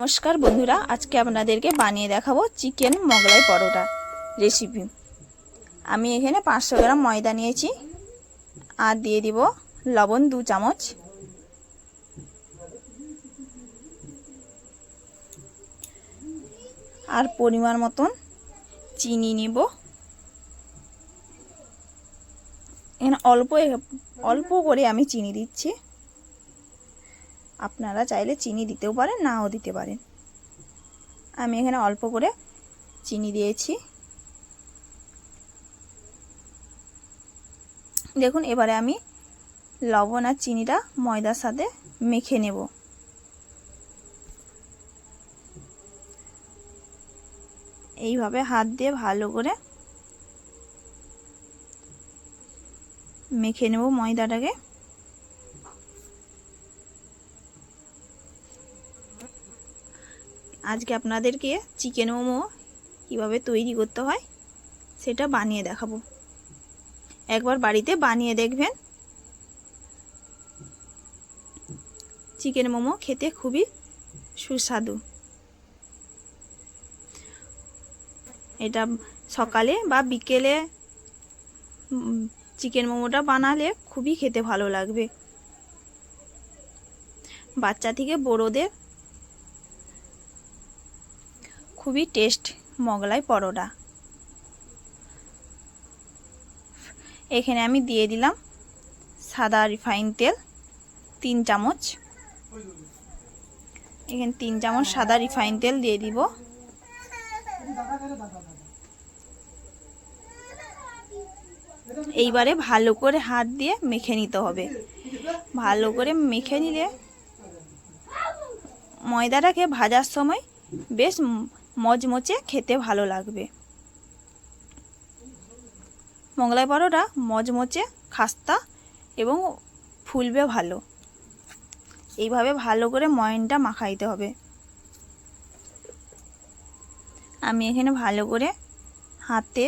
নমস্কার বন্ধুরা, আজকে আপনাদেরকে বানিয়ে দেখাবো চিকেন মোগলাই পরোটা রেসিপি। আমি এখানে 500 গ্রাম ময়দা নিয়েছি আর দিয়ে দিব লবণ 2 চামচ, আর পরিমাণ মতন চিনি নিব। এখানে অল্প করে আমি চিনি দিচ্ছি। আপনারা চাইলে চিনি দিতেও পারেন, নাও দিতে পারেন। আমি এখানে অল্প করে চিনি দিয়েছি। দেখুন, এবারে আমি লবণ আর চিনিটা ময়দার সাথে মেখে নেব। এইভাবে হাত দিয়ে ভালো করে মেখে নেব ময়দাটাকে। আজকে আপনাদেরকে চিকেন মোমো কীভাবে তৈরি করতে হয় সেটা বানিয়ে দেখাবো। একবার বাড়িতে বানিয়ে দেখবেন। চিকেন মোমো খেতে খুবই সুস্বাদু। এটা সকালে বা বিকেলে চিকেন মোমোটা বানালে খুবই খেতে ভালো লাগবে। বাচ্চা থেকে বড়দের খুবই টেস্ট মোগলাই পরোটা। এখানে আমি দিয়ে দিলাম সাদা রিফাইন তেল 3 চামচ। এখানে 3 চামচ সাদা রিফাইন তেল দিয়ে দিব। এইবারে ভালো করে হাত দিয়ে মেখে নিতে হবে। ভালো করে মেখে নিলে ময়দাটাকে ভাজার সময় বেশ মচমচে খেতে ভালো লাগবে। মোগলাই পরোটা মচমচে, খাস্তা এবং ফুলবে ভালো। এইভাবে ভালো করে ময়নটা মাখাইতে হবে। আমি এখানে ভালো করে হাতে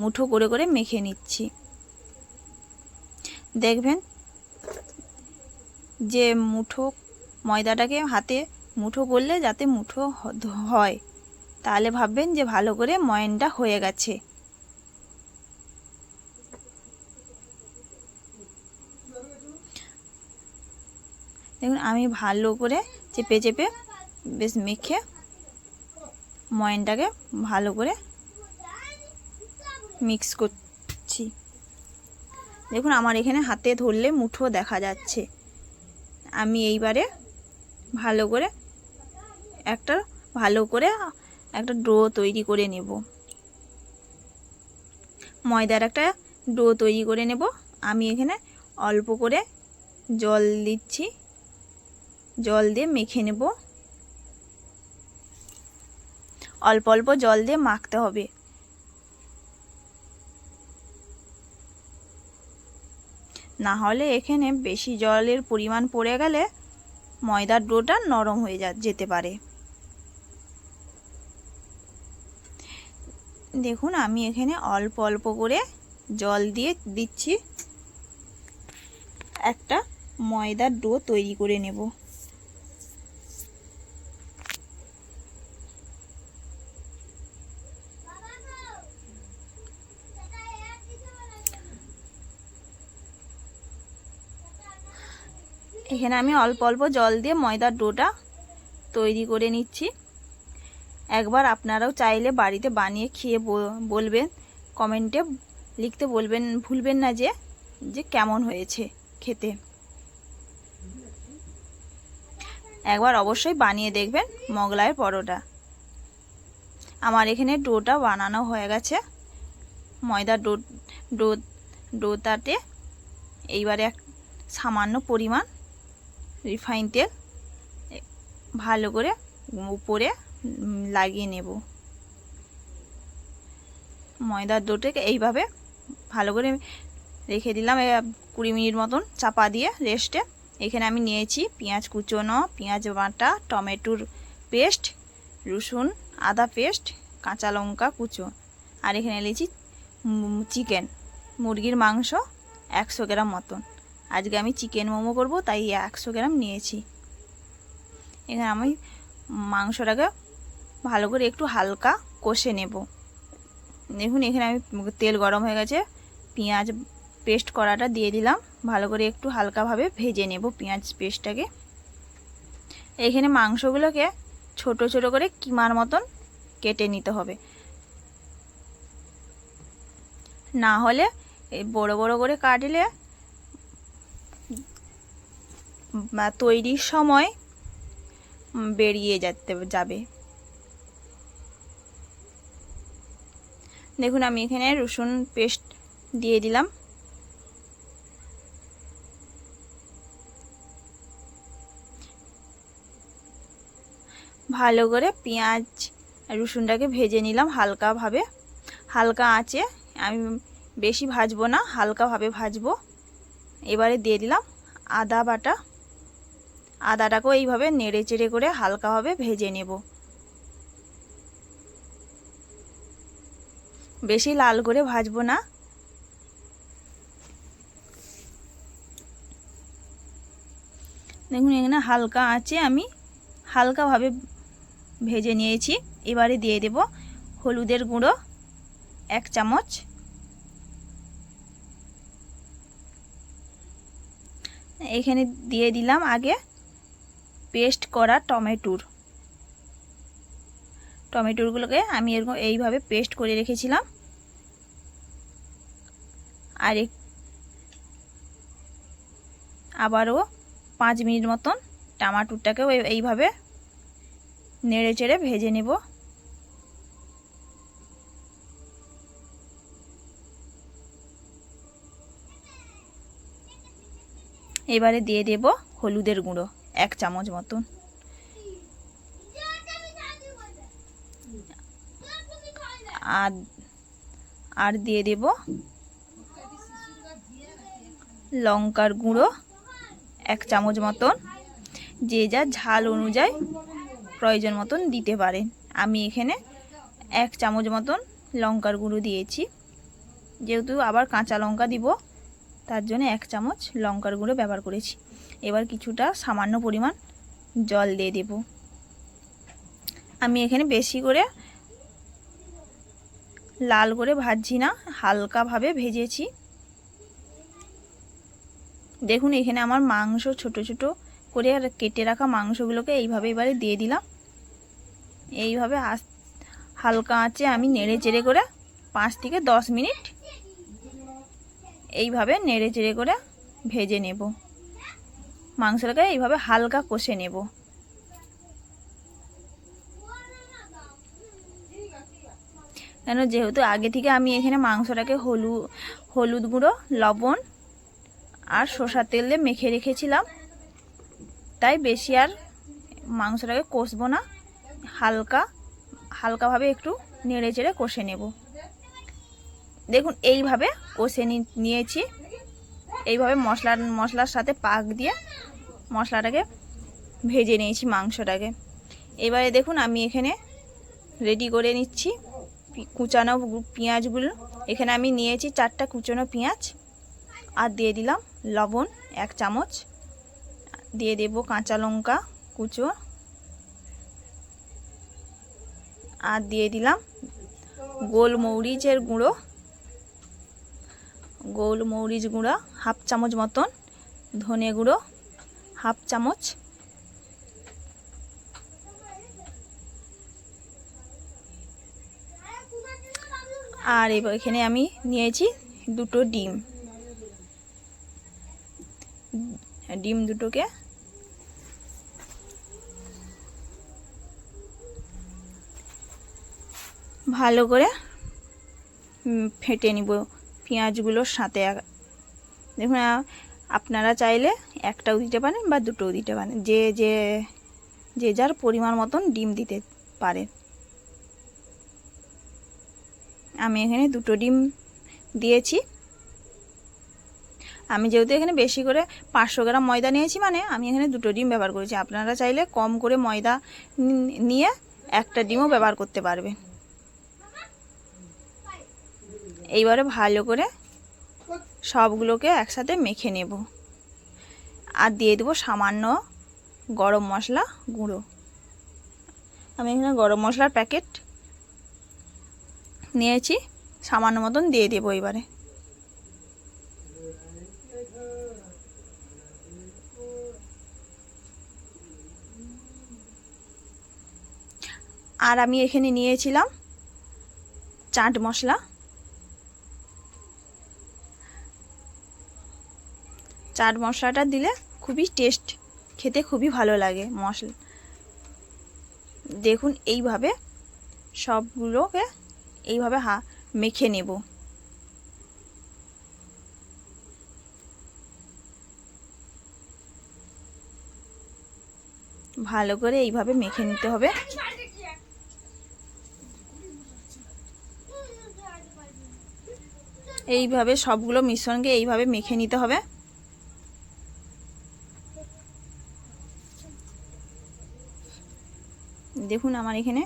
মুঠো করে করে মেখে নিচ্ছি। দেখবেন যে ময়দাটাকে হাতে মুঠো করলে যাতে মুঠো হয়, তাহলে ভাববেন যে ভালো করে ময়নটা হয়ে গেছে। দেখুন, আমি ভালো করে চেপে চেপে বেশ মেখে ময়নটাকে ভালো করে মিক্স করছি। দেখুন, আমার এখানে হাতে ধরলে মুঠো দেখা যাচ্ছে। আমি এইবারে ভালো করে একটা ডো তৈরি করে নেব। ময়দার একটা ডো তৈরি করে নেব। আমি এখানে অল্প করে জল দিচ্ছি। জল দিয়ে মেখে নেব। অল্প অল্প জল দিয়ে মাখতে হবে। না হলে এখানে বেশি জলের পরিমাণ পড়ে গেলে ময়দার ডোটা নরম হয়ে যেতে পারে। দেখুন, আমি এখানে অল্প অল্প করে জল দিয়ে দিচ্ছি। একটা ময়দার ডো তৈরি করে নেব। এখানে আমি অল্প অল্প জল দিয়ে ময়দার ডোটা তৈরি করে নিচ্ছি। একবার আপনারাও চাইলে বাড়িতে বানিয়ে খেয়ে বলবেন, কমেন্টে লিখতে ভুলবেন না যে কেমন হয়েছে খেতে। একবার অবশ্যই বানিয়ে দেখবেন মোগলাইয়ের পরোটা। আমার এখানে ডোটা বানানো হয়ে গেছে। ময়দার ডোটাতে এইবারে সামান্য পরিমাণ রিফাইন তেল ভালো করে উপরে লাগিয়ে নেব। ময়দার ডোটাকে এইভাবে ভালো করে রেখে দিলাম 20 মিনিট মতন চাপা দিয়ে রেস্টে। এখানে আমি নিয়েছি পেঁয়াজ কুচোনো, পেঁয়াজ বাটা, টমেটোর পেস্ট, রসুন আদা পেস্ট, কাঁচা লঙ্কা কুচো, আর এখানে নিয়েছি চিকেন, মুরগির মাংস 100 গ্রাম মতন। আজকে আমি চিকেন মোমো করব, তাই 100 গ্রাম নিয়েছি। এখানে আমি মাংসটাকে ভালো করে একটু হালকা কষে নেব। দেখুন এখানে আমি তেল গরম হয়ে গেছে, পেঁয়াজ পেস্ট করাটা দিয়ে দিলাম, ভালো করে একটু হালকাভাবে ভেজে নেব পেঁয়াজ পেস্টটাকে। এখানে মাংসগুলোকে ছোট ছোট করে কিমার মতন কেটে নিতে হবে, না হলে এই বড় বড় করে কাটলে তৈরির সময় বেরিয়ে যাবে। দেখুন আমি এখানে রসুন পেস্ট দিয়ে দিলাম, ভালো করে পেঁয়াজ রসুনটাকে ভেজে নিলাম হালকাভাবে, হালকা আঁচে, আমি বেশি ভাজবো না, হালকাভাবে ভাজবো। এবারে দিয়ে দিলাম আদা বাটা, আদাটাকেও এইভাবে নেড়ে চেড়ে করে হালকাভাবে ভেজে নেব, বেশি লাল করে ভাজবো না। দেখুন এখানে হালকা আঁচে আমি হালকাভাবে ভেজে নিয়েছি। এবারে দিয়ে দেব হলুদের গুঁড়ো 1 চামচ, এখানে দিয়ে দিলাম আগে পেস্ট করা টমেটোগুলোকে আমি এরকম এইভাবে পেস্ট করে রেখেছিলাম। আর আবারও 5 মিনিট মতন টমেটোটাকেও এইভাবে নেড়ে চেড়ে ভেজে নেব। এবারে দিয়ে দেব হলুদের গুঁড়ো 1 চামচ মতন, আর দিয়ে দেব লঙ্কার গুঁড়ো 1 চামচ মতন, যে যা ঝাল অনুযায়ী প্রয়োজন মতন দিতে পারেন। আমি এখানে 1 চামচ মতন লঙ্কার গুঁড়ো দিয়েছি, যেহেতু আবার কাঁচা লঙ্কা দিব তার জন্য 1 চামচ লঙ্কার গুঁড়ো ব্যবহার করেছি। এবার কিছুটা সামান্য পরিমাণ জল দিয়ে দেব। আমি এখানে বেশি করে লাল করে ভাজছি না, হালকাভাবে ভেজেছি। দেখুন এখানে আমার মাংস ছোট ছোট করে আর কেটে রাখা মাংসগুলোকে এইভাবে এবারে দিয়ে দিলাম। এইভাবে হালকা আঁচে আমি নেড়ে চেড়ে করে 5 থেকে 10 মিনিট এইভাবে নেড়ে চেড়ে করে ভেজে নেব, মাংসটাকে এইভাবে হালকা কষে নেব। কেন যেহেতু আগে থেকে আমি এখানে মাংসটাকে হলুদ গুঁড়ো, লবণ আর সরষের তেল দিয়ে মেখে রেখেছিলাম, তাই বেশি আর মাংসটাকে কষবো না, হালকাভাবে একটু নেড়ে চেড়ে কষে নেব। দেখুন এইভাবে কষে নিয়েছি, এইভাবে মশলার সাথে পাক দিয়ে মশলাটাকে ভেজে নিয়েছি মাংসটাকে। এবারে দেখুন আমি এখানে রেডি করে নিচ্ছি কুচানো পেঁয়াজগুলো। এখানে আমি নিয়েছি 4টা কুচানো পেঁয়াজ, আর দিয়ে দিলাম লবণ 1 চামচ, দিয়ে দেব কাঁচা লঙ্কা কুচো, আর দিয়ে দিলাম গোলমরিচ গুঁড়ো 1/2 চামচ মতন, ধনে গুঁড়ো 1/2 চামচ, আর এখানে আমি নিয়েছি 2টো ডিম দুটোকে ভালো করে ফেটে নিব পেঁয়াজগুলোর সাথে। দেখুন আপনারা চাইলে 1টাও দিতে পারেন বা 2টোও দিতে পারেন, যে যার পরিমাণ মতন ডিম দিতে পারে। আমি এখানে 2টো ডিম দিয়েছি। আমি যেহেতু এখানে বেশি করে 500 গ্রাম ময়দা নিয়েছি, মানে আমি এখানে 2টো ডিম ব্যবহার করেছি। আপনারা চাইলে কম করে ময়দা নিয়ে 1টা ডিমও ব্যবহার করতে পারবেন। এইবারে ভালো করে সবগুলোকে একসাথে মেখে নেব, আর দিয়ে দেবো সামান্য গরম মশলা গুঁড়ো। আমি এখানে গরম মশলার প্যাকেট নিয়েছি, সামান্য মতন দিয়ে দেবো এবারে। আর আমি এখানে নিয়েছিলাম চাট মশলা। চাট মশলাটা দিলে খুবই টেস্ট, খেতে খুবই ভালো লাগে মশলা। দেখুন এইভাবে সবগুলোকে এইভাবে মেখে নেব। ভালো করে এইভাবে মেখে নিতে হবে। এইভাবে সবগুলো মিশ্রণকে এইভাবে মেখে নিতে হবে। দেখুন আমার এখানে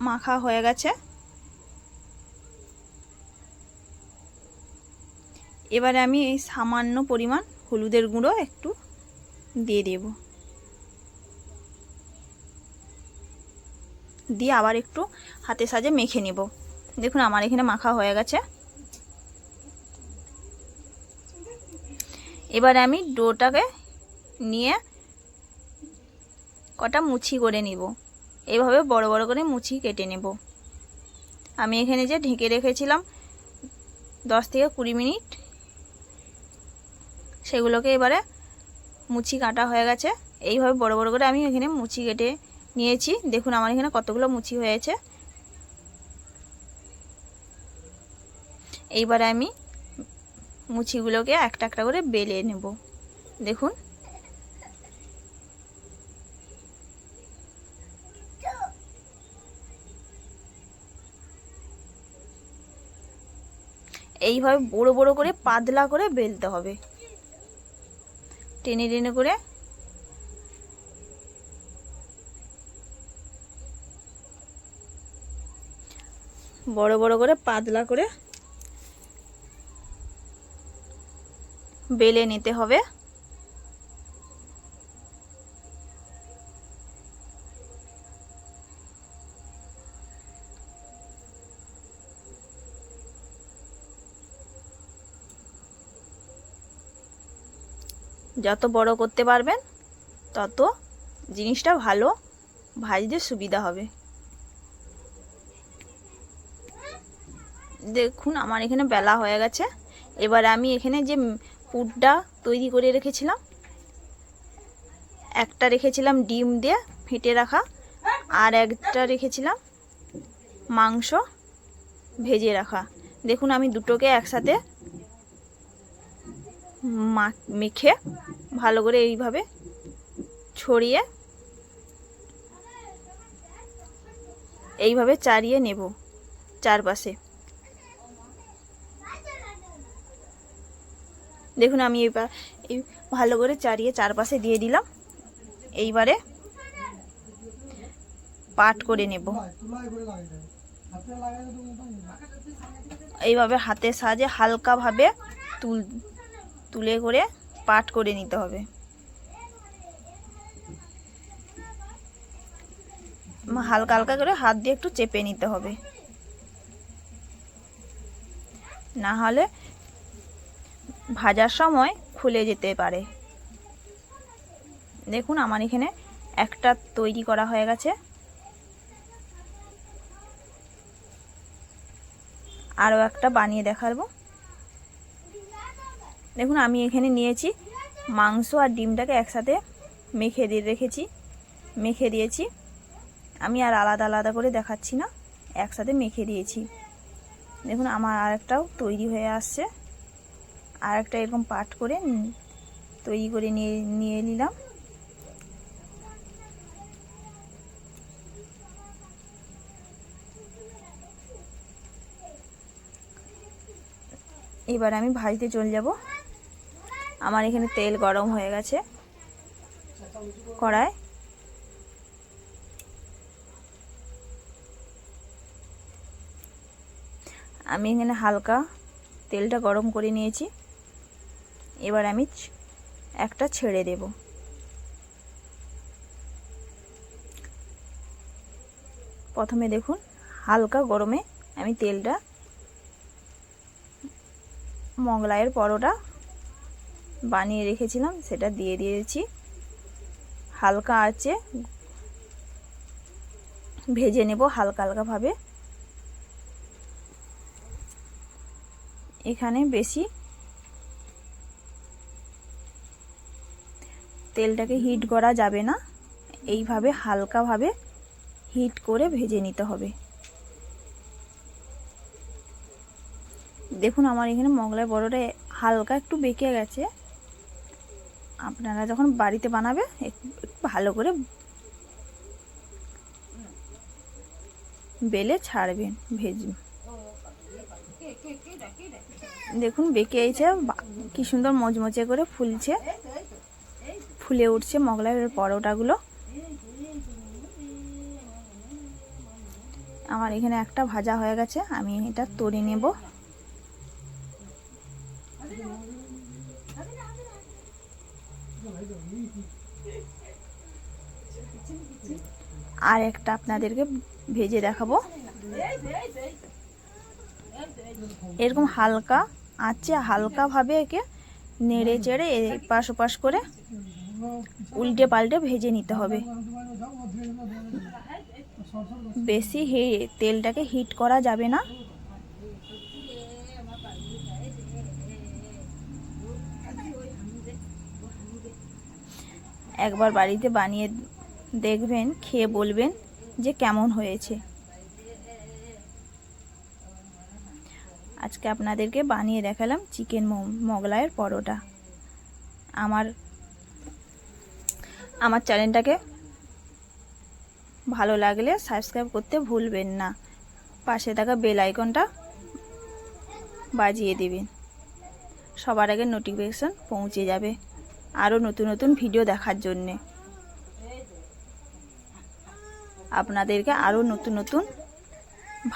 মাখা হয়ে গেছে। এবারে আমি এই সামান্য পরিমাণ হলুদের গুঁড়ো একটু দিয়ে দেব, দিয়ে আবার একটু হাতের সাহায্যে মেখে নেব। দেখুন আমার এখানে মাখা হয়ে গেছে। এবারে আমি ডোটাকে নিয়ে কটা মুচি করে নিব। এইভাবে বড় বড় করে মুচি কেটে নেব। আমি এখানে যে ঢেকে রেখেছিলাম 10 থেকে 20 মিনিট, সেগুলোকে এবারে মুচি কাটা হয়ে গেছে। এইভাবে বড় বড় করে আমি এখানে মুচি কেটে নিয়েছি। দেখুন আমার এখানে কতগুলো মুচি হয়েছে। এইবারে আমি মুচিগুলোকে একটা একটা করে বেলে নেব। দেখুন এইভাবে বড় বড় করে পাতলা করে বেলতে হবে, টেনে টেনে করে। বড় বড় করে পাতলা করে বেলে নিতে হবে। যত বড় করতে পারবেন তত জিনিসটা ভালো ভাজতে সুবিধা হবে। দেখুন আমার এখানে বেলা হয়ে গেছে। এবার আমি এখানে যে পুরটা তৈরি করে রেখেছিলাম, একটা রেখেছিলাম ডিম দিয়ে ফেটে রাখা, আর একটা রেখেছিলাম মাংস ভেজে রাখা। দেখুন আমি দুটোকে একসাথে মেখে ভালো করে এইভাবে ছড়িয়ে এইভাবে চারিয়ে নেব চারপাশে। দেখুন আমি এবার এই ভালো করে চারিয়ে চারপাশে দিয়ে দিলাম। এইবারে পাট করে নেব। এইভাবে হাতের সাহায্যে হালকাভাবে তুলে করে পাট করে নিতে হবে। হালকা হালকা করে হাত দিয়ে একটু চেপে নিতে হবে, না হলে ভাজার সময় খুলে যেতে পারে। দেখুন আমার এখানে একটা তৈরি করা হয়ে গেছে, আরও একটা বানিয়ে দেখাবো। দেখুন আমি এখানে নিয়েছি মাংস আর ডিমটাকে একসাথে মেখে দিয়েছি। আমি আর আলাদা আলাদা করে দেখাচ্ছি না, একসাথে মেখে দিয়েছি। দেখুন আমার আরেকটাও তৈরি হয়ে আসছে। আর একটা এরকম পাট করে তৈরি করে নিয়ে নিলাম। এবার আমি ভাজতে চলে যাব। আমার এখানে তেল গরম হয়ে গেছে কড়ায়। আমি এখানে হালকা তেলটা গরম করে নিয়েছি। এবার আমি একটা ছেড়ে দেব। প্রথমে দেখুন হালকা গরমে আমি তেলটা মোগলাইয়ের পরোটা বানিয়ে রেখেছিলাম সেটা দিয়ে দিয়েছি। হালকা আঁচে ভেজে নেব হালকা হালকাভাবে। এখানে বেশি তেলটাকে হিট করা যাবে না, এইভাবে হালকাভাবে হিট করে ভেজে নিতে হবে। দেখুন আমার এখানে মোগলাই পরোটা হালকা একটু বেঁকে গেছে। আপনারা যখন বাড়িতে বানাবে একটু ভালো করে বেলে ছাড়বেন ভেজে। দেখুন বেঁকে এসে কি সুন্দর মচমচে করে ফুলে উঠছে মোগলাইয়ের পরোটাগুলো। আমার এখানে একটা ভাজা হয়ে গেছে, আমি এটা তুলে নেব। আর একটা আপনাদেরকে ভেজে দেখাবো। এরকম হালকা আঁচে হালকাভাবে একে নেড়ে চেড়ে এপাশ ওপাশ করে উল্টে পাল্টে ভেজে নিতে হবে। বেশি তেলটাকে হিট করা যাবে না। একবার বাড়িতে বানিয়ে দেখবেন, খেয়ে বলবেন যে কেমন হয়েছে। আজকে আপনাদেরকে বানিয়ে দেখালাম চিকেন মোগলাইয়ের পরোটা। আমার চ্যানেলটাকে ভালো লাগলে সাবস্ক্রাইব করতে ভুলবেন না। পাশে থাকা বেল আইকনটা বাজিয়ে দিবেন, সবার আগে নোটিফিকেশন পৌঁছে যাবে আরও নতুন নতুন ভিডিও দেখার জন্যে। আপনাদেরকে আরও নতুন নতুন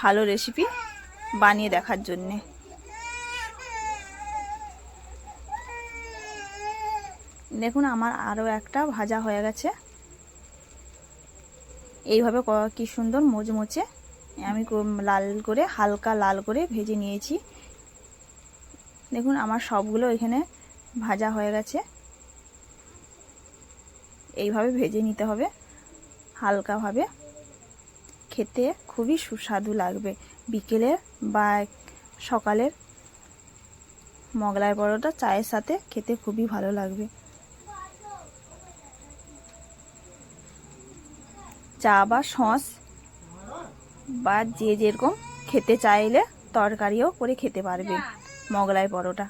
ভালো রেসিপি বানিয়ে দেখার জন্যে। দেখুন আমার আরও একটা ভাজা হয়ে গেছে। এইভাবে কি সুন্দর মোচমোচে আমি লাল করে হালকা লাল করে ভেজে নিয়েছি। দেখুন আমার সবগুলো এখানে ভাজা হয়ে গেছে। এইভাবে ভেজে নিতে হবে হালকাভাবে, খেতে খুবই সুস্বাদু লাগবে। বিকেলের বা সকালের মোগলাই পরোটা চায়ের সাথে খেতে খুবই ভালো লাগবে। চা বা সস বা যে যেরকম খেতে চাইলে তরকারিও করে খেতে পারবে মোগলাই পরোটা।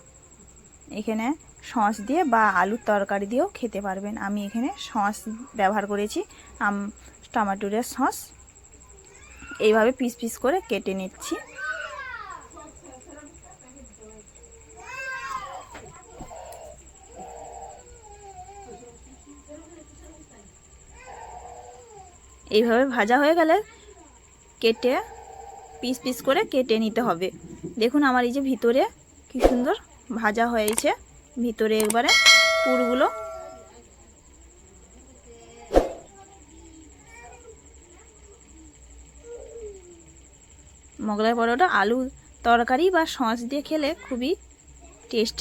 এখানে সস দিয়ে বা আলুর তরকারি দিয়েও খেতে পারবেন। আমি এখানে সস ব্যবহার করেছি, টমেটোর সস। এইভাবে পিস পিস করে কেটে নিচ্ছি। এইভাবে ভাজা হয়ে গেলে কেটে পিস পিস করে কেটে নিতে হবে। দেখুন আমার এই যে ভিতরে কি সুন্দর ভাজা হয়েছে, ভিতরে একবারে পুরগুলো। মোগলাই পরোটা আলু তরকারি বা সস দিয়ে খেলে খুবই টেস্টি।